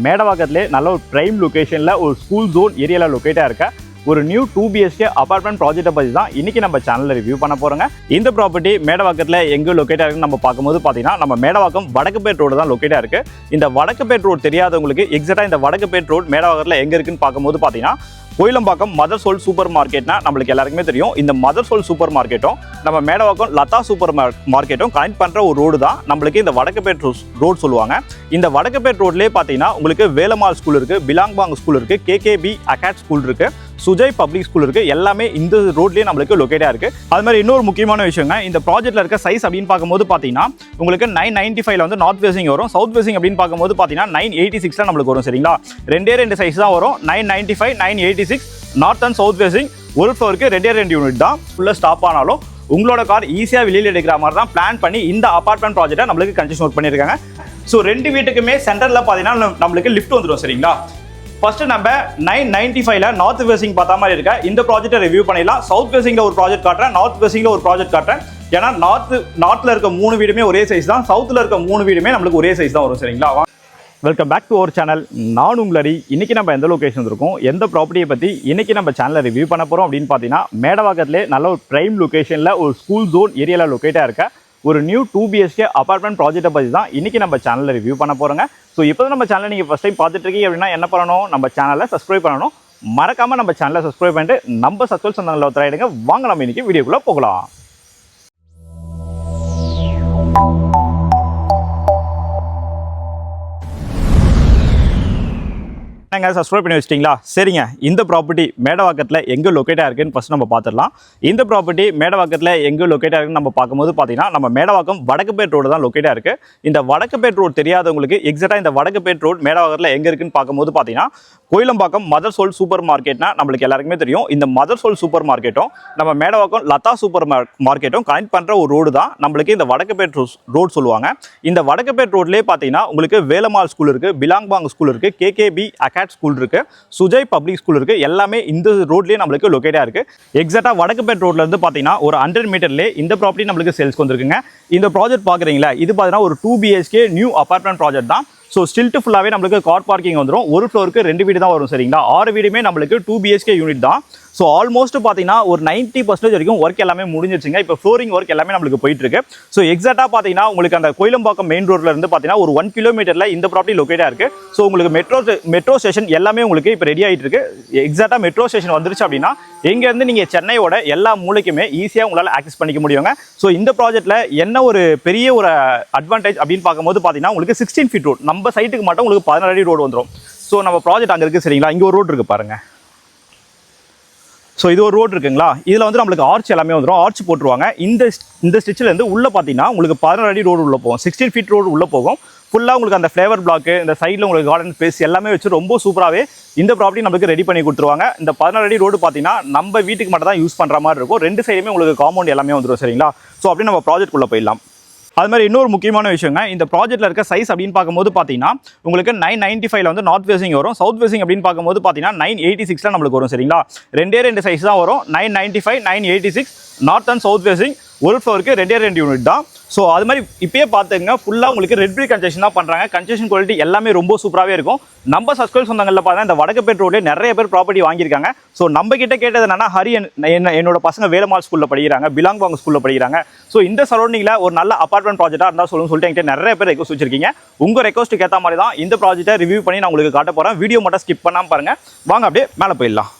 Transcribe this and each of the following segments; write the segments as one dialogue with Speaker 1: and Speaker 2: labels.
Speaker 1: மேடவாக்கத்திலே நல்ல ஒரு பிரைம் லொகேஷனில் ஒரு ஸ்கூல் ஜோன் ஏரியாவில் லொக்கேட்டாக இருக்க ஒரு நியூ 2 BHK அபார்ட்மெண்ட் ப்ராஜெக்ட்டை பற்றி தான் இன்றைக்கி நம்ம சேனலில் ரிவ்யூ பண்ண போகிறோங்க. இந்த ப்ராப்பர்ட்டி மேடவாக்கத்தில் எங்கே லொக்கேட்டாக இருக்குன்னு நம்ம பார்க்கும்போது பார்த்தீங்கன்னா நம்ம மேடவாக்கம் வடக்குப்பேட் ரோடு தான் லொக்கேட்டாக இருக்குது. இந்த வடக்குப்பேட் ரோடு தெரியாதவங்களுக்கு எக்ஸாக்டாக இந்த வடக்குப்பேட் ரோடு மேடவாக்கத்தில் எங்கே இருக்குன்னு பார்க்கும்போது பார்த்தீங்கன்னா கோயிலம்பாக்கம் மதர் சோல் சூப்பர் மார்க்கெட்னா நம்மளுக்கு எல்லாருக்குமே தெரியும். இந்த மதர் சோல் சூப்பர் மார்க்கெட்டும் நம்ம மேடவாக்கம் லதா சூப்பர் மார்க்கெட்டும் கனெக்ட் பண்ணுற ஒரு ரோடு தான் நம்மளுக்கு இந்த வடக்குப்பேட் ரோடு சொல்லுவாங்க. இந்த வடக்குப்பேட் ரோட்லேயே பார்த்தீங்கன்னா உங்களுக்கு வேலம்மாள் ஸ்கூல் இருக்குது, பிலாங்பாங் ஸ்கூல் இருக்குது, KKB அகாட் ஸ்கூல் இருக்குது, சுஜய் பப்ளிக் ஸ்கூல் இருக்குது. எல்லாமே இந்த ரோட்லேயே நம்மளுக்கு லொக்கேட்டாக இருக்குது. அது மாதிரி இன்னொரு முக்கியமான விஷயங்க, இந்த ப்ராஜெக்ட்டில் இருக்க சைஸ் அப்படின்னு பார்க்கும்போது பார்த்தீங்கன்னா உங்களுக்கு 995 வந்து நார்த் ஃபேசிங் வரும். சவுத் ஃபேசிங் அப்படின்னு பார்க்கும்போது பார்த்தீங்கன்னா 986 நம்மளுக்கு வரும். சரிங்களா, ரெண்டு சைஸ் தான் வரும். 995 986 நார்த் அண்ட் சவுத் ஃபேசிங். ஒரு ஃப்ளோருக்கு ரெண்டு யூனிட் தான். ஃபுல்லாக ஸ்டாப் ஆனாலும் உங்களோட கார் ஈஸியாக வெளியில் எடுக்கிற மாதிரி தான் பிளான் பண்ணி இந்த அபார்ட்மெண்ட் ப்ராஜெக்ட்டை நம்மளுக்கு கன்ஸ்ட்ரக்ஷன் ஒர்க் பண்ணியிருக்காங்க. ஸோ ரெண்டு வீட்டுக்குமே சென்டரில் பார்த்தீங்கன்னா நம்மளுக்கு லிஃப்ட் வந்துடும். சரிங்களா, ஃபர்ஸ்ட் நம்ம 995ல நார்த் ஃபேசிங் பார்த்தா மாதிரி இருக்க இந்த ப்ராஜெக்ட்டை ரிவ்யூ பண்ணிடலாம். சவுத் ஃபேசிங்கில் ஒரு ப்ராஜெக்ட் காட்டுறேன், நார்த் ஃபேசிங்கில் ஒரு ப்ராஜெக்ட் காட்டுறேன். ஏன்னா நார்த்தில் இருக்க 3 வீடுமே ஒரே சைஸ் தான், சவுத்தில் இருக்க 3 வீடுமே நம்மளுக்கு ஒரே சைஸ் தான் வரும். சரிங்களா, welcome back to our channel. நான் உங்களடி. இன்றைக்கி நம்ம எந்த லொக்கேஷன் இருக்கோம், எந்த ப்ராப்பர்ட்டியை பற்றி இன்றைக்கி நம்ம சேனலில் ரிவ்யூ பண்ண போகிறோம் அப்படின்னு பார்த்தீங்கன்னா மேடவாக்கத்திலே நல்ல ஒரு பிரைம் லொக்கேஷனில் ஒரு ஸ்கூல் ஜோன் ஏரியாவில் லொக்கேட்டாக இருக்க ஒரு நியூ 2 BHK அபார்ட்மெண்ட் ப்ராஜெக்ட்டை பற்றி தான் இன்றைக்கி நம்ம சேனலில் ரிவ்யூ பண்ண போகிறோங்க. ஸோ இப்போ தான் நம்ம சேனலை நீங்கள் ஃபஸ்ட் டைம் பார்த்துட்டு இருக்கீங்க அப்படின்னா என்ன பண்ணணும், நம்ம சேனலை சப்ஸ்கிரைப் பண்ணணும். மறக்காமல் நம்ம சேனலை சப்ஸ்கிரைப் பண்ணிட்டு நம்ம சப்ஸ்கிரைப் சொந்தங்களில் ஒருத்தராயிடுங்க. வாங்க நம்ம இன்றைக்கி வீடியோக்குள்ளே போகலாம். சப்ஸ்கிரைப் பண்ணி வச்சிட்டிங்களா? சரிங்க, இந்த ப்ராப்பர்ட்டி மேடவாக்கத்தில் எங்கே லொக்கேட்டாக இருக்குன்னு ஃபஸ்ட் நம்ம பார்த்துடலாம். இந்த ப்ராப்பர்ட்டி மேடவாக்கத்தில் எங்கே லொக்கேட்டாக இருக்குன்னு நம்ம பார்க்கும்போது பார்த்தீங்கன்னா நம்ம மேடவாக்கம் வடக்குப்பேட் ரோடு தான் லொக்கேட்டாக இருக்குது. இந்த வடக்குப்பேட் ரோடு தெரியாதவங்களுக்கு எக்ஸாக்டாக இந்த வடக்குப்பேட் ரோடு மேடவாக்கத்தில் எங்கே இருக்குன்னு பார்க்கும்போது பார்த்தீங்கன்னா கோயிலம்பாக்கம் மதர் சோல் சூப்பர் மார்க்கெட்னா நம்மளுக்கு எல்லாருக்குமே தெரியும். இந்த மதர் சோல் சூப்பர் மார்க்கெட்டும் நம்ம மேடவாக்கம் லதா சூப்பர் மார்க்கெட்டும் கனெக்ட் பண்ணுற ஒரு ரோடு தான் நம்மளுக்கு இந்த வடக்குப்பேட் ரோடு சொல்லுவாங்க. இந்த வடக்குப்பேட் ரோட்லேயே பார்த்தீங்கன்னா உங்களுக்கு வேலம்மாள் ஸ்கூல் இருக்குது, பிலாங்பாங் ஸ்கூல் இருக்குது, KKB அகாட் ஸ்கூல் இருக்கு, சுஜய் பப்ளிக் ஸ்கூல் இருக்கு. எல்லாமே இந்த ரோட்லயே நம்மளுக்கு லொக்கேட்டா இருக்கு. எக்ஸாக்ட்டா வடக்குப்பேட் ரோட்ல இருந்து பாத்தீங்கன்னா ஒரு 100 மீட்டர்லயே இந்த ப்ராப்பர்ட்டி நம்மளுக்கு சேல்ஸ்க்கு வந்திருக்குங்க. இந்த ப்ராஜெக்ட் பாக்குறீங்களா, இது பாத்தீங்கன்னா ஒரு 2 BHK நியூ அபார்ட்மெண்ட் ப்ராஜெக்ட் தான். ஸோ ஸ்டில்ட்டு ஃபுல்லாகவே நம்மளுக்கு கார் பார்க்கிங் வந்துடும். ஒரு ஃப்ளோருக்கு 2 வீடு தான் வரும். சரிங்களா, 6 வீடுமே நம்மளுக்கு 2 BHK யூனிட் தான். ஸோ ஆல்மோஸ்ட் பார்த்தீங்கன்னா ஒரு 90% வரைக்கும் ஒர்க் எல்லாமே முடிஞ்சிருச்சுங்க. இப்போ ஃப்ளோரிங் ஒர்க் எல்லாமே நம்மளுக்கு போயிட்டு இருக்கு. ஸோ எக்ஸாக்டாக பார்த்தீங்கன்னா உங்களுக்கு அந்த கோயிலம்பாக்கம் மெயின் ரோட்ல இருந்து பார்த்தீங்கன்னா ஒரு 1 கிலோமீட்டரில் இந்த ப்ராப்பர்ட்டி லொக்கேட்டாக இருக்கு. ஸோ உங்களுக்கு மெட்ரோ ஸ்டேஷன் எல்லாமே உங்களுக்கு இப்போ ரெடி ஆகிட்டு இருக்கு. எக்ஸாக்டாக மெட்ரோ ஸ்டேஷன் வந்துருச்சு அப்படின்னா எங்கேருந்து நீங்கள் சென்னையோட எல்லா மூலைக்குமே ஈஸியாக உங்களால் ஆக்சஸ் பண்ணிக்க முடியுங்க. ஸோ இந்த ப்ராஜெக்ட்டில் என்ன ஒரு பெரிய ஒரு அட்வான்டேஜ் அப்படின்னு பார்க்கும்போது பார்த்தீங்கன்னா உங்களுக்கு 16 ஃபீட் ரோடு, நம்ம சைட்டுக்கு மட்டும் உங்களுக்கு 16 அடி ரோடு வந்துடும். ஸோ நம்ம ப்ராஜெக்ட் அங்கே இருக்குது. சரிங்களா, இங்கே ஒரு ரோடு இருக்குது பாருங்க. ஸோ இது ஒரு ரோடு இருக்குங்களா, இதில் வந்து நம்மளுக்கு ஆர்ச் எல்லாமே வந்துடும். ஆர்ச் போட்டுருவாங்க. இந்த ஸ்டிச்சிலேருந்து உள்ளே பார்த்தீங்கன்னா உங்களுக்கு 16 அடி ரோடு உள்ளே போகும், 16 ஃபீட் ரோடு உள்ளே போகும். ஃபுல்லாக உங்களுக்கு அந்த ஃப்ளேவர் பிளாக்கு, இந்த சைடில் உங்களுக்கு கார்டன் ஸ்பேஸ் எல்லாமே வச்சு ரொம்ப சூப்பராகவே இந்த ப்ராப்பர்ட்டி நம்மளுக்கு ரெடி பண்ணி கொடுத்துருவாங்க. இந்த 16 அடி ரோடு பார்த்தீங்கன்னா நம்ம வீட்டுக்கு மட்டும் தான் யூஸ் பண்ணுற மாதிரி இருக்கும். 2 சைடுமே உங்களுக்கு காம்பவுண்ட் எல்லாமே வந்துடும். சரிங்களா, ஸோ அப்படியே நம்ம ப்ராஜெக்ட் உள்ள போயிடலாம். அது மாதிரி இன்னொரு முக்கியமான விஷயங்க, இந்த ப்ராஜெக்ட்டில் இருக்க சைஸ் அப்படின்னு பார்க்கும்போது பார்த்தீங்கன்னா உங்களுக்கு 995 வந்து நார்த் ஃபேசிங் வரும். சவுத் ஃபேசிங் அப்படின்னு பார்க்கும்போது பார்த்தீங்கன்னா 986 நம்மளுக்கு வரும். சரிங்களா, ரெண்டு சைஸ் தான் வரும். 995 986 நார்த் அண்ட் சவுத் ஃபேசிங். ஒரு ஃப்ளோருக்கு ரெண்டு யூனிட் தான். ஸோ அது மாதிரி இப்பயே பார்த்துங்க, ஃபுல்லாக உங்களுக்கு ரெட் பிரிக் கன்ஸ்ட்ரக்ஷன் தான் பண்ணுறாங்க. கன்ஸ்ட்ரக்ஷன் குவாலிட்டி எல்லாமே ரொம்ப சூப்பராகவே இருக்கும். நம்ம சப்ஸ்கிரைப் சொந்தங்களில் பார்த்தா இந்த வடக்குப்பேட் ரோட்லேயே நிறைய பேர் ப்ராப்பர்ட்டி வாங்கியிருக்காங்க. ஸோ நம்ம கிட்ட கேட்டது என்னன்னா, என்னோட பசங்க வேலம்மாள் ஸ்கூலில் படிக்கிறாங்க, பிலாங்பாங் ஸ்கூலில் படிக்கிறாங்க. ஸோ இந்த சரௌண்டிங்கில் ஒரு நல்ல அபார்ட்மெண்ட் ப்ராஜெக்டாக இருந்தால் சொல்லிட்டு என்கிட்ட நிறைய பேர் ரெக்வஸ்ட் வச்சிருக்கீங்க. உங்கள் ரெக்வஸ்ட்டுக்கு ஏற்ற மாதிரி தான் இந்த ப்ராஜெக்ட்டை ரிவ்யூ பண்ணி நான் உங்களுக்கு காட்ட போகிறேன். வீடியோ மட்டும் ஸ்கிப் பண்ணாமல் பாருங்கள். வாங்க அப்படியே மேலே போயிடலாம்.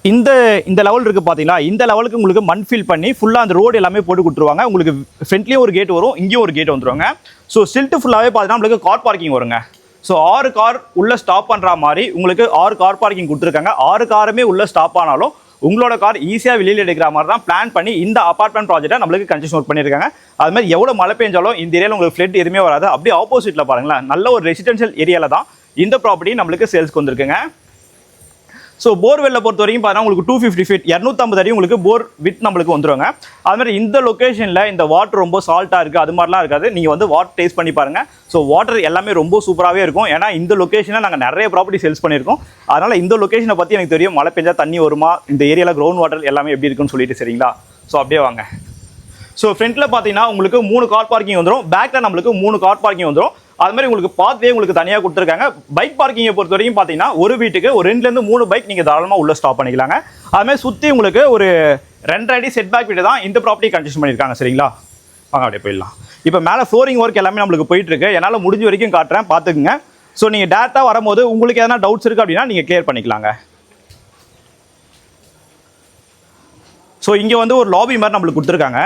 Speaker 1: இந்த லெவல் இருக்குது பார்த்தீங்களா, இந்த லெவலுக்கு உங்களுக்கு மண் ஃபில் பண்ணி ஃபுல்லாக அந்த ரோடு எல்லாமே போட்டு கொடுத்துருவாங்க. உங்களுக்கு ஃப்ரண்ட்லேயும் ஒரு கேட் வரும், இங்கேயும் ஒரு கேட் வந்துருவாங்க. ஸோ ஸ்டில்ட்டு ஃபுல்லாகவே பார்த்தீங்கன்னா உங்களுக்கு கார் பார்க்கிங் வருங்க. ஸோ 6 கார் உள்ளே ஸ்டாப் பண்ணுற மாதிரி உங்களுக்கு 6 கார் பார்க்கிங் கொடுத்துருக்காங்க. 6 காருமே உள்ளே ஸ்டாப் ஆனாலும் உங்களோட கார் ஈஸியாக வெளியில் எடுக்கிற மாதிரி தான் பிளான் பண்ணி இந்த அபார்ட்மெண்ட் ப்ராஜெக்ட்டை நம்மளுக்கு கன்ஸ்ட்ரக்ஷன் ஒர்க் பண்ணியிருக்காங்க. அது மாதிரி எவ்வளோ மழை பெஞ்சாலும் இந்த ஏரியாவில் உங்களுக்கு ஃப்ளட் எதுவுமே வராது. அப்படியே ஆப்போசிட்டில் பாருங்களேன், நல்ல ஒரு ரெசிடென்ஷியல் ஏரியாவில் தான் இந்த ப்ராப்பர்ட்டி நம்மளுக்கு சேல்ஸ்க்கு வந்திருக்குங்க. ஸோ போர்வெல்ல பொறுத்த வரைக்கும் பார்த்தீங்கன்னா உங்களுக்கு 250 ஃபீட் 250 அடி உங்களுக்கு போர் வித் நம்மளுக்கு வந்துருவாங்க. அது மாதிரி இந்த லொக்கேஷனில் இந்த வாட்டர் ரொம்ப சால்ட்டாக இருக்குது அது மாதிரிலாம் இருக்காது. நீங்கள் வந்து வாட்டர் டேஸ்ட் பண்ணி பாருங்கள். ஸோ வாட்டர் எல்லாமே ரொம்ப சூப்பராகவே இருக்கும். ஏன்னா இந்த லொக்கேஷனில் நாங்கள் நிறைய ப்ராப்பர்ட்டி சேல்ஸ் பண்ணியிருக்கோம். அதனால் இந்த லொக்கேஷனை பற்றி எனக்கு தெரியும். மழை பெஞ்சா தண்ணி வருமா, இந்த ஏரியாவில் கிரவுண்ட் வாட்டர் எல்லாமே எப்படி இருக்குன்னு சொல்லிட்டு. சரிங்களா, ஸோ அப்படியே வாங்க. ஸோ ஃப்ரண்ட்ல பார்த்தீங்கன்னா உங்களுக்கு 3 கார் பார்க்கிங் வந்துடும், பேக்கில் நம்மளுக்கு 3 கார் பார்க்கிங் வந்துடும். அது மாதிரி உங்களுக்கு பாத்வே உங்களுக்கு தனியாக கொடுத்துருக்காங்க. பைக் பார்க்கிங்கை பொறுத்த வரைக்கும் பார்த்தீங்கன்னா ஒரு வீட்டுக்கு ஒரு 2லேருந்து 3 பைக் நீங்கள் தாராளமாக உள்ள ஸ்டாப் பண்ணிக்கலாங்க. அதுமாதிரி சுற்றி உங்களுக்கு ஒரு 2 அடி செட் பேக் வீடு தான் இந்த ப்ராப்பர்ட்டி கன்ஸ்ட்ரக்ஷன் பண்ணியிருக்காங்க. சரிங்களா, வாங்க அப்படியே போயிடலாம். இப்போ மேலே ஃப்ளோரிங் ஒர்க் எல்லாமே நம்மளுக்கு போயிட்டு இருக்கு. என்னால் முடிஞ்ச வரைக்கும் காட்டுறேன், பார்த்துக்குங்க. ஸோ நீங்கள் டேரெக்டாக வரும்போது உங்களுக்கு எதனா டவுட்ஸ் இருக்குது அப்படின்னா நீங்கள் கிளியர் பண்ணிக்கலாங்க. ஸோ இங்கே வந்து ஒரு லாபி மாதிரி நம்மளுக்கு கொடுத்துருக்காங்க.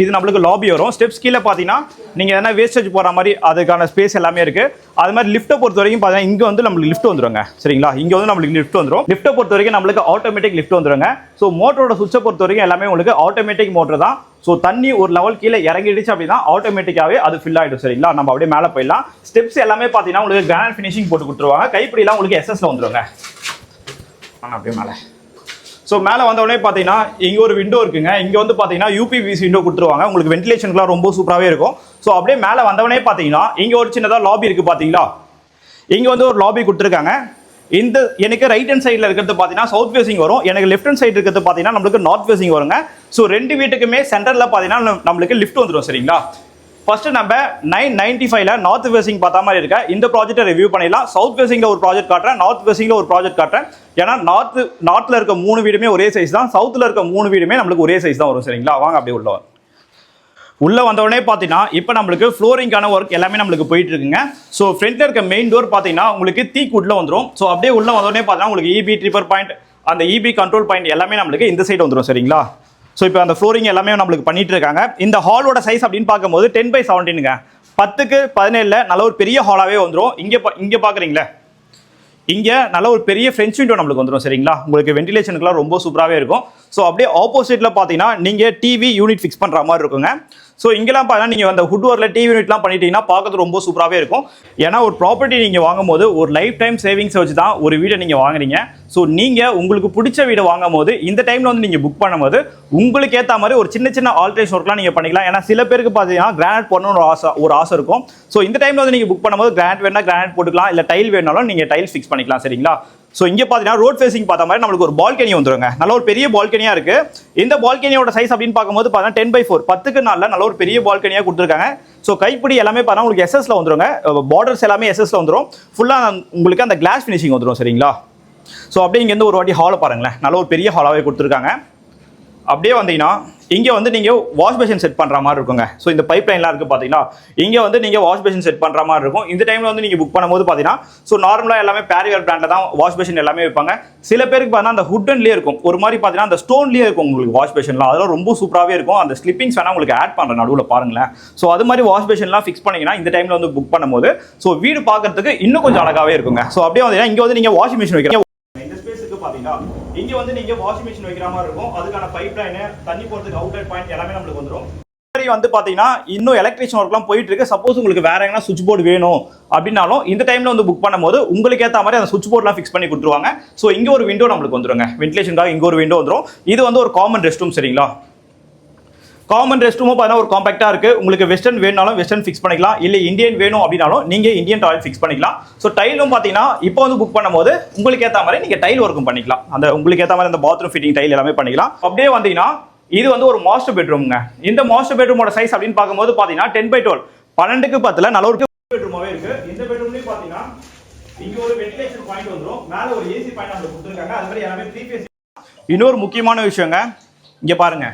Speaker 1: இது நம்மளுக்கு லாபி வரும். ஸ்டெப்ஸ் கீழே பார்த்தீங்கன்னா நீங்கள் எதனா வேஸ்டேஜ் போகிற மாதிரி அதுக்கான ஸ்பேஸ் எல்லாமே இருக்குது. அது மாதிரி லிஃப்ட்டை பொறுத்த வரைக்கும் பார்த்தீங்கன்னா இங்கே வந்து நம்மளுக்கு லிஃப்ட் வந்துருங்க. சரிங்களா, இங்கே வந்து நம்மளுக்கு லிஃப்ட் வந்துடும். லிஃப்ட்டை பொறுத்த வரைக்கும் நம்மளுக்கு ஆட்டோமேட்டிக் லிஃப்ட் வந்துருங்க. ஸோ மோட்டரோட சுவிட்சை பொறுத்த வரைக்கும் எல்லாமே உங்களுக்கு ஆட்டோமேட்டிக் மோட்டர் தான். ஸோ தண்ணி ஒரு லெவல் கீழே இறங்கிடுச்சு அப்படின்னா ஆட்டோமேட்டிக்காகவே அது ஃபில் ஆகிடும். சரிங்களா, நம்ம அப்படியே மேலே போயிடலாம். ஸ்டெப்ஸ் எல்லாமே பார்த்தீங்கன்னா உங்களுக்கு கிரானைட் ஃபினிஷிங் போட்டு கொடுத்துருவாங்க. கைப்பிடிலாம் உங்களுக்கு எஸ்எஸ்ல வந்துருங்க. அப்படியே மேலே ஸோ மேலே வந்தவொடனே பார்த்தீங்கன்னா இங்கே ஒரு விண்டோ இருக்குங்க. இங்கே வந்து பார்த்தீங்கன்னா யூபிவிசி விண்டோ கொடுத்துருவாங்க. உங்களுக்கு வென்டிலேஷனுக்குலாம் ரொம்ப சூப்பராகவே இருக்கும். ஸோ அப்படியே மேலே வந்தவொடனே பார்த்தீங்கன்னா இங்கே ஒரு சின்னதாக லாபி இருக்குது. பார்த்தீங்களா, இங்கே வந்து ஒரு லாபி கொடுத்துருக்காங்க. இந்த எனக்கு ரைட் ஹேண்ட் சைடில் இருக்கிறது பார்த்தீங்கன்னா சவுத் ஃபேசிங் வரும். எனக்கு லெஃப்ட் ஹேண்ட் சைடு இருக்கிறது பார்த்தீங்கன்னா நம்மளுக்கு நார்த் ஃபேசிங் வருங்க. ஸோ 2 வீட்டுக்குமே சென்டரில் பார்த்தீங்கன்னா நம்மளுக்கு லிஃப்ட் வந்துடும். சரிங்களா, ஃபர்ஸ்ட் நம்ம 995ல நார்த் ஃபேசிங் பார்த்தா மாதிரி இருக்க இந்த ப்ராஜெக்ட்டை ரிவ்யூ பண்ணிடலாம். சவுத் ஃபேசிங்ல ஒரு ப்ராஜெக்ட் காட்டுறேன், நார்த் ஃபேசிங்ல ஒரு ப்ராஜெக்ட் காட்டுறேன். ஏன்னா நார்த்ல இருக்க 3 வீடுமே ஒரே சைஸ் தான், சவுத்தில் இருக்க 3 வீடுமே நம்மளுக்கு ஒரே சைஸ் தான் வரும். சரிங்களா, வாங்க அப்படியே உள்ள வந்தவொடனே பார்த்தீங்கன்னா இப்போ நம்மளுக்கு ஃப்ளோரிங்கான ஒர்க் எல்லாமே நம்மளுக்கு போயிட்டு இருக்குங்க. ஸோ ஃப்ரண்ட்ல இருக்க மெயின் டோர் பார்த்தீங்கன்னா உங்களுக்கு தீக் உள்ள வந்துடும். ஸோ அப்படியே உள்ள வந்தவொடனே பார்த்தீங்கன்னா உங்களுக்கு இபி ட்ரிப்பர் பாயிண்ட், அந்த இபி கண்ட்ரோல் பாயிண்ட் எல்லாமே நம்மளுக்கு இந்த சைடு வந்துடும். சரிங்களா, ஸோ இப்போ அந்த ஃப்ளோரிங் எல்லாமே நம்மளுக்கு பண்ணிட்டு இருக்காங்க. இந்த ஹாலோட சைஸ் அப்படின்னு பார்க்கும்போது 10/17ங்க, 10x17 நல்ல ஒரு பெரிய ஹாலாகவே வந்துடும். இங்கே பார்க்குறீங்களே, இங்கே நல்ல ஒரு பெரிய ஃப்ரெஞ்ச் விண்டோ நம்மளுக்கு வந்துடும். சரிங்களா, உங்களுக்கு வென்டிலேஷனுக்குலாம் ரொம்ப சூப்பராகவே இருக்கும். ஸோ அப்படியே ஆப்போசிட்டில் பார்த்தீங்கன்னா நீங்கள் டிவி யூனிட் ஃபிக்ஸ் பண்ணுற மாதிரி இருக்குங்க. ஸோ இங்கெல்லாம் பார்த்தீங்கன்னா நீங்கள் அந்த ஹுட் ஒர்க்கில் டிவி யூனிட்லாம் பண்ணிட்டீங்கன்னா பார்க்கறது ரொம்ப சூப்பராகவே இருக்கும். ஏன்னா ஒரு ப்ராப்பர்ட்டி நீங்கள் வாங்கும்போது ஒரு லைஃப் டைம் சேவிங்ஸ் வச்சு தான் ஒரு வீடை நீங்கள் வாங்குறீங்க. ஸோ நீங்கள் உங்களுக்கு பிடிச்ச வீடை வாங்கும் போது இந்த டைமில் வந்து நீங்கள் புக் பண்ணும்போது உங்களுக்கு ஏற்ற மாதிரி ஒரு சின்ன சின்ன ஆல்ட்ரேஷன் ஒர்க்லாம் நீங்கள் பண்ணிக்கலாம். ஏன்னா சில பேருக்கு பார்த்தீங்கன்னா கிரானைட் போடணும்னு ஒரு ஆசை இருக்கும். ஸோ இந்த டைமில் வந்து நீங்கள் புக் பண்ணும்போது கிரானைட் வேணா கிரானைட் போட்டுக்கலாம், இல்லை டைல் வேணாலும் நீங்கள் டைல் ஃபிக்ஸ் பண்ணிக்கலாம். சரிங்களா, ஸோ இங்கே பார்த்தீங்கன்னா ரோட் ஃபேசிங் பார்த்த மாதிரி நம்மளுக்கு ஒரு பால்கனி வந்துருங்க. நல்ல ஒரு பெரிய பால்கனியாக இருக்குது. இந்த பால்கனியோட சைஸ் அப்படின்னு பார்க்கும்போது பார்த்தீங்கன்னா 10/4, 10x4 நல்ல ஒரு பெரிய பால்கனியாக கொடுத்துருக்காங்க. ஸோ கைப்பிடி எல்லாமே பார்த்தீங்கன்னா உங்களுக்கு எஸ்எஸ்ல வந்துருங்க. பார்டர்ஸ் எல்லாமே எஸ்எஸ்ல வந்துடும். ஃபுல்லாக உங்களுக்கு அந்த கிளாஸ் ஃபினிஷிங் வந்துடும். சரிங்களா, ஸோ அப்படியே இங்கேருந்து ஒரு வாட்டி ஹாலை பாருங்களேன், நல்ல ஒரு பெரிய ஹாலாகவே கொடுத்துருக்காங்க. அப்படியே வந்தீங்கன்னா இங்கே வந்து நீங்கள் வாஷ் பேஷன் செட் பண்ணுற மாதிரி இருக்குங்க. ஸோ இந்த பைப் லைன்லாம் இருக்குது பார்த்தீங்கன்னா இங்கே வந்து நீங்கள் வாஷ் பேஷன் செட் பண்ணுற மாதிரி இருக்கும். இந்த டைமில் வந்து நீங்கள் புக் பண்ணும்போது பார்த்தீங்கன்னா ஸோ நார்மலாக எல்லாமே பேரியர் பிராண்டில் தான் வாஷ் பேஷன் எல்லாமே வைப்பாங்க. சில பேருக்கு பார்த்தீங்கன்னா அந்த ஹுட்டன்லேயே இருக்கும், ஒரு மாதிரி பார்த்தீங்கன்னா அந்த ஸ்டோன்லேயே இருக்கும் உங்களுக்கு வாஷ் பேஷன்லாம். அதெல்லாம் ரொம்ப சூப்பராகவே இருக்கும். அந்த ஸ்லிப்பிங்ஸ் வேணால் உங்களுக்கு ஆட் பண்ணுற நடுவில் பாருங்களேன். ஸோ அது மாதிரி வாஷ் பேஷன்லாம் ஃபிக்ஸ் பண்ணிங்கன்னா இந்த டைமில் வந்து புக் பண்ணும்போது ஸோ வீடு பார்க்கறதுக்கு இன்னும் கொஞ்சம் அழகாகவே இருக்குங்க. ஸோ அப்படியே வந்து இங்கே வந்து நீங்கள் வாஷிங் மிஷின் வைக்கிறீங்க. பாத்தீங்கன்னா இங்க வந்து நீங்க வாஷிங் மெஷின் வைக்கிற மாதிரி இருக்கும். அதுக்கான பைப் லைன், தண்ணி போறதுக்கு அவுட்லெட் பாயிண்ட் எல்லாமே நமக்கு வந்துரும். வந்து பாத்தீங்கன்னா இன்னும் எலக்ட்ரிஷியன் ஒர்க்லாம் போயிட்டு இருக்கு. சப்போஸ் உங்களுக்கு வேற எங்கனா சுவிட்ச் போர்டு வேணும் அப்படின்னாலும் இந்த டைம்ல வந்து புக் பண்ணும்போது உங்களுக்கு ஏற்ற மாதிரி அந்த சுவிட்ச் போர்ட்லாம் ஃபிக்ஸ் பண்ணி கொடுத்துருவாங்க. ஸோ இங்க ஒரு விண்டோ நம்மளுக்கு வந்துருங்க, வென்டிலேஷனுக்காக இங்க ஒரு விண்டோ வந்துரும். இது வந்து ஒரு காமன் ரெஸ்ட் ரூம். சரிங்களா, காமன் ரெஸ்ட் ரூமும் பார்த்தீங்கன்னா ஒரு காம்பாக்டா இருக்கு. உங்களுக்கு வெஸ்டர்ன் வேணும்னாலும் வெஸ்டர்ன் ஃபிக்ஸ் பண்ணிக்கலாம், இல்லை இந்தியன் வேணும் அப்படின்னாலும் நீங்க இந்தியன் டாய்லெட் ஃபிக்ஸ் பண்ணிக்கலாம். ஸோ டைலும் பார்த்தீங்கன்னா இப்போ வந்து புக் பண்ணும்போது உங்களுக்கு ஏற்ற மாதிரி நீங்க டைல் ஒர்க்கும் பண்ணிக்கலாம். அந்த உங்களுக்கு ஏற்ற மாதிரி அந்த பாத்ரூம் ஃபிட்டிங் டைல் எல்லாமே பண்ணிக்கலாம். அப்படியே வந்தீங்கன்னா இது வந்து ஒரு மாஸ்டர் பெட்ரூம்ங்க. இந்த மாஸ்டர் பெட்ரூமோட சைஸ் அப்படின்னு பார்க்கும்போது பார்த்தீங்கன்னா 10/12, 12க்கு 10ல நல்ல ஒரு பெட்ரூமாவே இருக்கு. இந்த பெட்ரூம்லயும் பார்த்தீங்கன்னா இங்க ஒரு வென்டிலேஷன் பாயிண்ட் வந்துரும், மேல ஒரு ஏசி பாயிண்ட் நமக்கு கொடுத்துருக்காங்க. அது மாதிரி எல்லாமே 3 ஃபேஸ். இன்னொரு முக்கியமான விஷயங்க, இங்க பாருங்க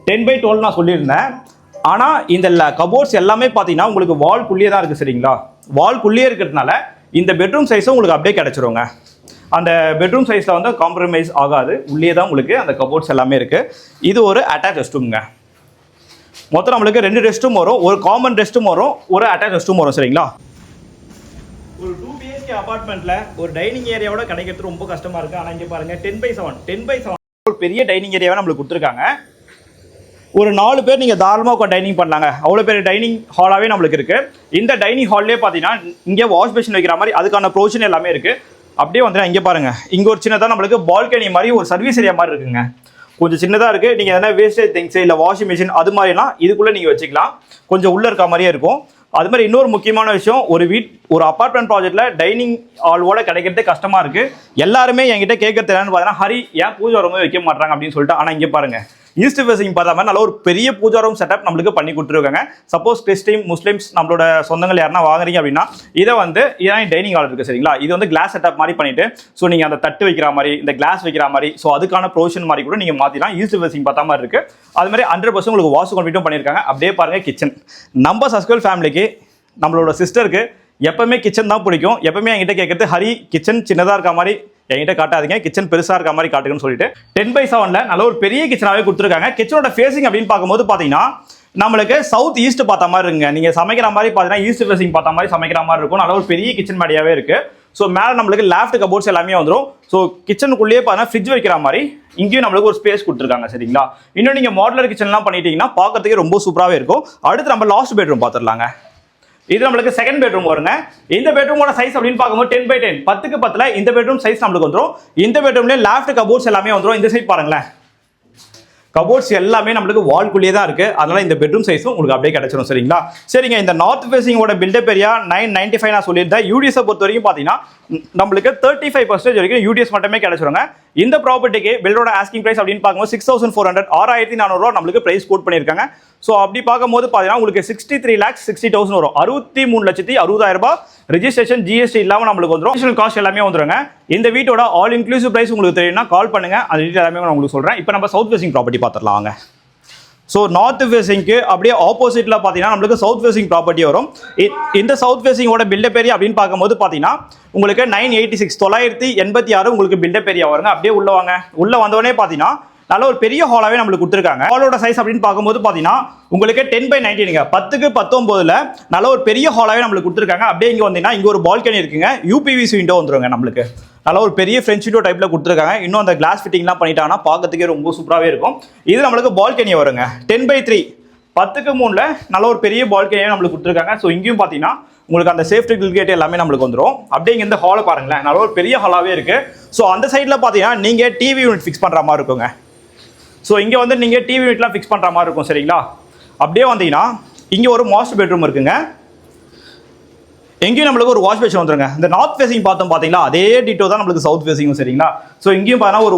Speaker 1: 10/12 நான் சொல்லியிருந்தேன். ஆனால் இந்த கபோர்ட்ஸ் எல்லாமே பார்த்தீங்கன்னா உங்களுக்கு வால்குள்ளேயே தான் இருக்குது. சரிங்களா, வால்குள்ளேயே இருக்கிறதுனால இந்த பெட்ரூம் சைஸும் உங்களுக்கு அப்படியே கிடச்சிருங்க. அந்த பெட்ரூம் சைஸில் வந்து காம்ப்ரமைஸ் ஆகாது, உள்ளே தான் உங்களுக்கு அந்த கபோர்ட்ஸ் எல்லாமே இருக்குது. இது ஒரு அட்டாச் ரெஸ்ட் ரூம்ங்க. மொத்தம் நம்மளுக்கு 2 ரெஸ்ட் ரூம் வரும், ஒரு காமன் ரெஸ்ட் ரூம் வரும், ஒரு அட்டாச் ரெஸ்ட் ரூம் வரும். சரிங்களா, ஒரு 2 BHK அபார்ட்மெண்ட்டில் ஒரு டைனிங் ஏரியாவோட கிடைக்கிறது ரொம்ப கஷ்டமாக இருக்குது. ஆனால் இங்கே பாருங்கள் 10/7 ஒரு பெரிய டைனிங் ஏரியாவை நம்மளுக்கு கொடுத்துருக்காங்க. ஒரு 4 பேர் நீங்கள் தாராளமாக டைனிங் பண்ணலாங்க. அவ்வளோ பெரிய டைனிங் ஹாலாகவே நம்மளுக்கு இருக்குது. இந்த டைனிங் ஹால்லேயே பார்த்தீங்கன்னா இங்கே வாஷ் பேஷன் வைக்கிற மாதிரி அதுக்கான ப்ரொவிஷன் எல்லாமே இருக்குது. அப்படியே வந்துட்டு இங்கே பாருங்கள், இங்கே ஒரு சின்னதாக நம்மளுக்கு பால்கனி மாதிரி ஒரு சர்வீஸ் ஏரியா மாதிரி இருக்குங்க. கொஞ்சம் சின்னதாக இருக்குது. நீங்கள் எதனா வேஸ்டேஜ் திங்ஸ் இல்லை வாஷிங் மிஷின் அது மாதிரிலாம் இதுக்குள்ளே நீங்கள் வச்சுக்கலாம். கொஞ்சம் உள்ளே இருக்க மாதிரியே இருக்கும். அது மாதிரி இன்னொரு முக்கியமான விஷயம், ஒரு அபார்ட்மெண்ட் ப்ராஜெக்ட்டில் டைனிங் ஹாலோட கிடைக்கிறதே கஷ்டமாக இருக்குது. எல்லாருமே என்கிட்ட கேட்கறது என்னன்னு பார்த்தீங்கன்னா, ஹரி ஏன் பூஜை வரும்போது வைக்க மாட்டாங்க அப்படின்னு சொல்லிட்டு. ஆனால் இங்கே பாருங்கள், ஈஸ்ட் ஃபேசிங் பார்த்தா மாதிரி நல்ல ஒரு பெரிய பூஜா ரூம் செட்டப் நம்மளுக்கு பண்ணி கொடுத்துருக்காங்க. சப்போஸ் கிறிஸ்டின் முஸ்லிம்ஸ் நம்மளோட சொந்தங்கள் யாருன்னா வாங்குறீங்க அப்படின்னா இதை வந்து இதான் டைனிங் ஹால் இருக்கு சரிங்களா. இது வந்து கிளாஸ் செட்டப் மாதிரி பண்ணிட்டு ஸோ நீங்க அந்த தட்டு வைக்கிற மாதிரி இந்த கிளாஸ் வைக்கிற மாதிரி ஸோ அதுக்கான ப்ரொவிஷன் மாதிரி கூட நீங்க மாத்திலாம். ஈஸ்ட் ஃபேசிங் பார்த்தா மாதிரி இருக்கு. அது மாதிரி 100% உங்களுக்கு வாஷ் கம்ப்ளீட்டும் பண்ணியிருக்காங்க. அப்படியே பாருங்க கிச்சன். நம்ம சஸ்கல் ஃபேமிலிக்கு நம்மளோட சிஸ்டருக்கு எப்பவுமே கிச்சன் தான் பிடிக்கும். எப்பவுமே என்கிட்ட கேட்கறது ஹரி கிச்சன் சின்னதாக இருக்க மாதிரி என்கிட்ட காட்டாதீங்க, கிச்சன் பெருசாக இருக்க மாதிரி காட்டுங்கன்னு சொல்லிட்டு 10/7 நல்ல ஒரு பெரிய கிச்சனாகவே கொடுத்துருக்காங்க. கிச்சனோட ஃபேசிங் அப்படின்னு பார்க்கும்போது பார்த்தீங்கன்னா நம்மளுக்கு சவுத் ஈஸ்ட் பார்த்த மாதிரி இருக்குங்க. நீங்கள் சமைக்கிற மாதிரி பார்த்தீங்கன்னா ஈஸ்ட் ஃபேசிங் பார்த்த மாதிரி சமைக்கிற மாதிரி இருக்கும். நல்ல ஒரு பெரிய கிச்சன் மேடியாவே இருக்கு. ஸோ மேலே நம்மளுக்கு லேஃப்ட் கபோர்ட்ஸ் எல்லாமே வந்துடும். ஸோ கிச்சனுக்குள்ளேயே பார்த்தீங்கன்னா ஃப்ரிட்ஜ் வைக்கிற மாதிரி இங்கேயும் நம்மளுக்கு ஒரு ஸ்பேஸ் கொடுத்துருக்காங்க சரிங்களா. இன்னும் நீங்கள் மாடுலர் கிச்சன்லாம் பண்ணிட்டீங்கன்னா பார்க்கறதுக்கு ரொம்ப சூப்பராகவே இருக்கும். அடுத்து நம்ம லாஸ்ட் பெட்ரூம் பார்த்துடலாங்க. இது நம்மளுக்கு செகண்ட் பெட்ரூம் வருங்க. இந்த பெட்ரூமோட சைஸ் அப்படின்னு பார்க்கும்போது 10/10 10க்கு 10ல இந்த பெட்ரூம் சைஸ் நம்மளுக்கு வந்துடும். இந்த பெட்ரூம்லேயே லேஃப்ட் கபோர்ட்ஸ் எல்லாமே வந்துடும். இந்த சைட் பாருங்களேன், கபோர்ட்ஸ் எல்லாமே நம்மளுக்கு வால்குள்ளேயே தான் இருக்கு. அதனால இந்த பெட்ரூம் சைஸும் உங்களுக்கு அப்படியே கிடைச்சிடும் சரிங்களா. சரிங்க, இந்த நார்த் ஃபேசிங்கோட பில்டப் ஏரியா 995 நான் சொல்லியிருந்தேன். யூடிஎஸ் பொறுத்த வரைக்கும் பார்த்தீங்கன்னா நம்மளுக்கு 35% வரைக்கும் யூடிஎஸ் மட்டுமே கிடைச்சிருங்க. இந்த ப்ராப்பர்ட்டிக்கு பில்டரோட ஆஸ்கிங் பிரைஸ் அப்படின்னு பார்க்கும்போது 6,400 6400 நம்மளுக்கு பிரைஸ் கோட் பண்ணியிருக்காங்க. ஸோ அப்படி பார்க்கும்போது பார்த்தீங்கன்னா உங்களுக்கு 63,60,000 வரும். 63,60,000 ரெஜிஸ்ட்ரேஷன் ஜிஎஸ்டி இல்லாமல் நம்மளுக்கு வந்துடும். காஸ்ட் எல்லாமே வந்துருங்க. இந்த வீட்டோட ஆல் இன்க்ளூசிவ் பிரைஸ் உங்களுக்கு தெரியும்னா கால் பண்ணுங்க, அந்த டீட்டெயில் எல்லாமே நான் உங்களுக்கு சொல்கிறேன். இப்போ நம்ம சவுத் ஃபேசிங் ப்ராப்பர்ட்டி பார்த்துடலாம். ஸோ நார்த் ஃபேசிங்க்கு அப்படியே ஆப்போசிட்டில் பார்த்தீங்கன்னா நம்மளுக்கு சவுத் ஃபேசிங் ப்ராப்பர்ட்டி வரும். இந்த சவுத் ஃபேசிங்கோட பில்டப் ஏரியா அப்படின்னு பார்க்கும்போது பார்த்தீங்கன்னா உங்களுக்கு 986 986 உங்களுக்கு பில்டப் ஏரியா வருங்க. அப்படியே உள்ள வாங்க. உள்ள வந்தவொடனே பார்த்தீங்கன்னா நல்ல ஒரு பெரிய ஹாலாவே நம்மளுக்கு கொடுத்துருக்காங்க. ஹாலோட சைஸ் அப்படின்னு பார்க்கும்போது பார்த்தீங்கன்னா உங்களுக்கு 10/19 10க்கு 19 நல்ல ஒரு பெரிய ஹாலாவே நம்மளுக்கு கொடுத்துருக்காங்க. அப்படியே இங்கே வந்தீங்கன்னா இங்கே ஒரு பால்கனி இருக்குங்க. யூபிவிசி விண்டோ வந்துருங்க. நம்மளுக்கு நல்ல ஒரு பெரிய ஃப்ரெஞ்ச் விண்டோ டைப்ல கொடுத்துருக்காங்க. இன்னும் அந்த கிளாஸ் ஃபிட்டிங்லாம் பண்ணிட்டாங்கன்னா பார்க்கறதுக்கே ரொம்ப சூப்பராகவே இருக்கும். இது நம்மளுக்கு பால்கனி வருங்க. 10/3 10க்கு 3ல நல்ல ஒரு பெரிய பால்கனியே நம்மளுக்கு கொடுத்துருக்காங்க. ஸோ இங்கேயும் பார்த்தீங்கன்னா உங்களுக்கு அந்த சேஃப்டி கிரில் கேட் எல்லாமே நம்மளுக்கு வந்துடும். அப்படியே இங்கே இந்த ஹாலை பாருங்களேன், நல்ல ஒரு பெரிய ஹாலாவே இருக்கு. ஸோ அந்த சைடில் பார்த்தீங்கன்னா நீங்கள் டிவி யூனிட் ஃபிக்ஸ் பண்ணுற மாதிரி இருக்குங்க. ஸோ இங்கே வந்து நீங்கள் டிவி யூனிட்லாம் ஃபிக்ஸ் பண்ணுற மாதிரி இருக்கும் சரிங்களா. அப்படியே வந்தீங்கன்னா இங்கே ஒரு மாஸ்டர் பெட்ரூம் இருக்குங்க. எங்கேயும் நம்மளுக்கு ஒரு வாஷ் பேஷன் வந்துருங்க. இந்த நார்த் ஃபேசிங் பார்த்தோம் பார்த்தீங்களா, அதே டீட்டோ தான் நம்மளுக்கு சவுத் ஃபேசிங்கும் சரிங்களா. ஸோ இங்கேயும் பார்த்தீங்கன்னா ஒரு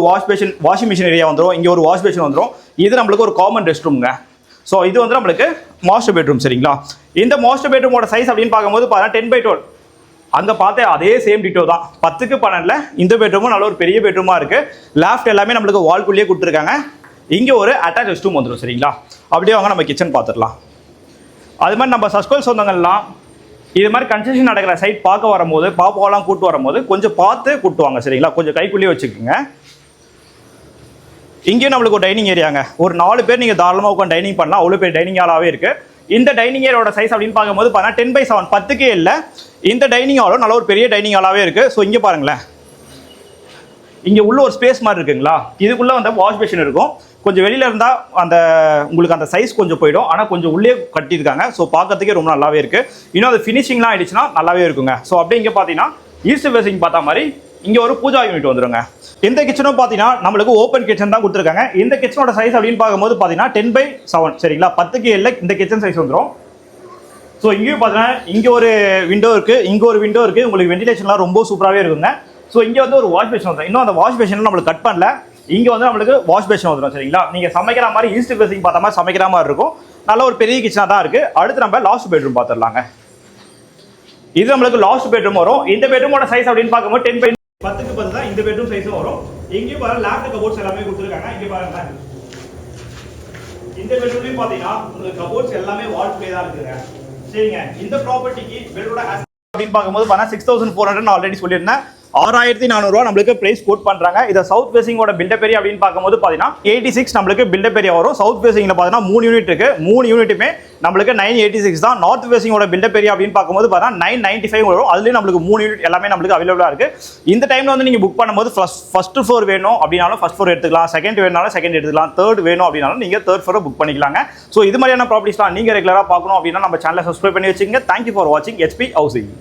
Speaker 1: வாஷிங் மிஷின் ஏரியா வந்துடும். இங்கே ஒரு வாஷ் பேஷன் வந்துடும். இது நம்மளுக்கு ஒரு காமன் ரெஸ்ட் ரூம்ங்க. ஸோ இது வந்து நம்மளுக்கு மாஸ்டர் பெட்ரூம் சரிங்களா. இந்த மாஸ்டர் பெட்ரூமோட சைஸ் அப்படின்னு பார்க்கும்போது பார்த்தீங்கன்னா 10/12 அங்கே பார்த்தே அதே சேம் டீட்டோ தான். 10க்கு 12 இந்த பெட்ரூமும் நல்ல ஒரு பெரிய பெட்ரூமாக இருக்குது. லேஃப்ட் எல்லாமே நம்மளுக்கு வால்குள்ளேயே கொடுத்துருக்காங்க. இங்கே ஒரு அட்டாச் ரெஸ்ட் ரூம் வந்துடும் சரிங்களா. அப்படியே வாங்க நம்ம கிச்சன் பார்த்துடலாம். அது மாதிரி நம்ம சஸ்கோல் சொந்தங்கள்லாம் இது மாதிரி கன்ஸ்ட்ரக்ஷன் நடக்கிற சைட் பார்க்க வரும்போது பாப்பாவெல்லாம் கூட்டு வரும்போது கொஞ்சம் பார்த்து கூட்டுவாங்க சரிங்களா. கொஞ்சம் கைக்குள்ளேயே வச்சுக்கோங்க. இங்கேயும் நம்மளுக்கு ஒரு டைனிங் ஏரியாங்க. ஒரு 4 பேர் நீங்கள் தாராளமாக உட்காந்து டைனிங் பண்ணலாம். அவ்வளோ பேர் டைனிங் ஹாலாகவே இருக்குது. இந்த டைனிங் ஏரியாவோட சைஸ் அப்படின்னு பார்க்கும்போது பார்த்தீங்கன்னா 10/7 10க்கே இல்லை. இந்த டைனிங் ஹாலும் நல்ல ஒரு பெரிய டைனிங் ஹாலாகவே இருக்குது. ஸோ இங்கே பாருங்களேன், இங்கே உள்ள ஒரு ஸ்பேஸ் மாதிரி இருக்குங்களா. இதுக்குள்ளே வந்து வாஷ் பேஷன் இருக்கும். கொஞ்சம் வெளியில் இருந்தால் அந்த உங்களுக்கு அந்த சைஸ் கொஞ்சம் போயிடும். ஆனால் கொஞ்சம் உள்ளே கட்டியிருக்காங்க. ஸோ பார்க்கறதுக்கே ரொம்ப நல்லாவே இருக்குது. இன்னும் அது ஃபினிஷிங்லாம் ஆகிடுச்சுன்னா நல்லாவே இருக்குங்க. ஸோ அப்படியே இங்கே பார்த்தீங்கன்னா ஈஸ்ட் ஃபேசிங் பார்த்தா மாதிரி இங்கே ஒரு பூஜா யூனிட் வந்துருங்க. இந்த கிச்சனும் பார்த்தீங்கன்னா நம்மளுக்கு ஓப்பன் கிச்சன் தான் கொடுத்துருக்காங்க. இந்த கிச்சனோட சைஸ் அப்படின்னு பார்க்கும்போது பார்த்தீங்கன்னா 10/7 சரிங்களா. 10க்கு 7 இந்த கிச்சன் சைஸ் வந்துடும். ஸோ இங்கேயும் பார்த்தீங்கன்னா இங்கே ஒரு விண்டோ இருக்குது, இங்கே ஒரு விண்டோ இருக்குது. உங்களுக்கு வெண்டிலேஷன்லாம் ரொம்ப சூப்பராகவே இருக்குங்க. ஸோ இங்கே வந்து ஒரு வாஷ் பேஷன் வந்துடும். இன்னும் அந்த வாஷ் பேஷன் நம்மளுக்கு கட் பண்ணல. இங்கே வந்து நம்மளுக்கு வாஷ் பேஷன் வந்துடும் சரிங்களா. நீங்கள் சமைக்கிற மாதிரி ஈஸ்ட் ஃபேசிங் பார்த்த மாதிரி சமைக்கிற மாதிரி இருக்கும். நல்ல ஒரு பெரிய கிச்சனாக தான் இருக்குது. அடுத்து நம்ம லாஸ்ட் பெட்ரூம் பார்த்துடலாங்க. இது நம்மளுக்கு லாஸ்ட் பெட்ரூம் வரும். இந்த பெட்ரூமோட சைஸ் அப்படின்னு பார்க்கும்போது 10/10க்கு 10 தான் இந்த பெட்ரூம் சைஸும் வரும். இங்கேயும் பாருங்க லேப்டாப் கபோர்ட்ஸ் எல்லாமே கொடுத்துருக்காங்க. இங்கே பாருங்க, இந்த பெட்ரூம்லையும் பார்த்தீங்கன்னா உங்களுக்கு கபோர்ட்ஸ் எல்லாமே வால் பிளே தான் இருக்குங்க. சரிங்க, இந்த ப்ராப்பர்ட்டிக்கு பெட்ரோட அப்படின்னு பார்க்கும்போது பார்த்தா 6,400 நான் ஆல்ரெடி சொல்லியிருந்தேன். 6,400 நம்மளுக்கு பிரைஸ் கோட் பண்றாங்க. இதை சவுத் ஃபேசிங்கோட பில்டப் ஏரியா அப்படின்னு பார்க்கும்போது பார்த்தீங்கன்னா 86 நம்மளுக்கு பில்டப் ஏரியா வரும். சவுத் ஃபேசிங்ல பார்த்தீங்கன்னா 3 யூனிட் இருக்கு. 3 யூனிட்டுமே நம்மளுக்கு 986 தான். நார்த் ஃபேசிங்கோட பில்டப் ஏரியா அப்படின்னு பார்க்கும்போது பார்த்தீங்கன்னா 995 வரும். அதுலேயும் நம்மளுக்கு 3 யூனிட் எல்லாமே நம்மளுக்கு அவைலபிளா இருக்கு. இந்த டைம்ல வந்து நீங்க புக் பண்ணும்போது ஃபர்ஸ்ட் ஃப்ளோர் வேணும் அப்படின்னாலும் ஃபர்ஸ்ட் ஃப்ளோர் எடுத்துக்கலாம், செகண்ட் வேணும்னாலும் செகண்ட் எடுத்துக்கலாம், தேர்ட் வேணும் அப்படின்னாலும் நீங்க தேர்ட் ஃப்ளோர் புக் பண்ணிக்கலாங்க. ஸோ இது மாதிரியான ப்ராப்பர்ட்டிஸ்லாம் நீங்க ரெகுலரா பார்க்கணும் அப்படின்னா நம்ம சேனலை சப்ஸ்கிரைப் பண்ணி வச்சுக்கோங்க. தேங்க்யூ ஃபார் வாட்சிங் HP ஹவுசிங்.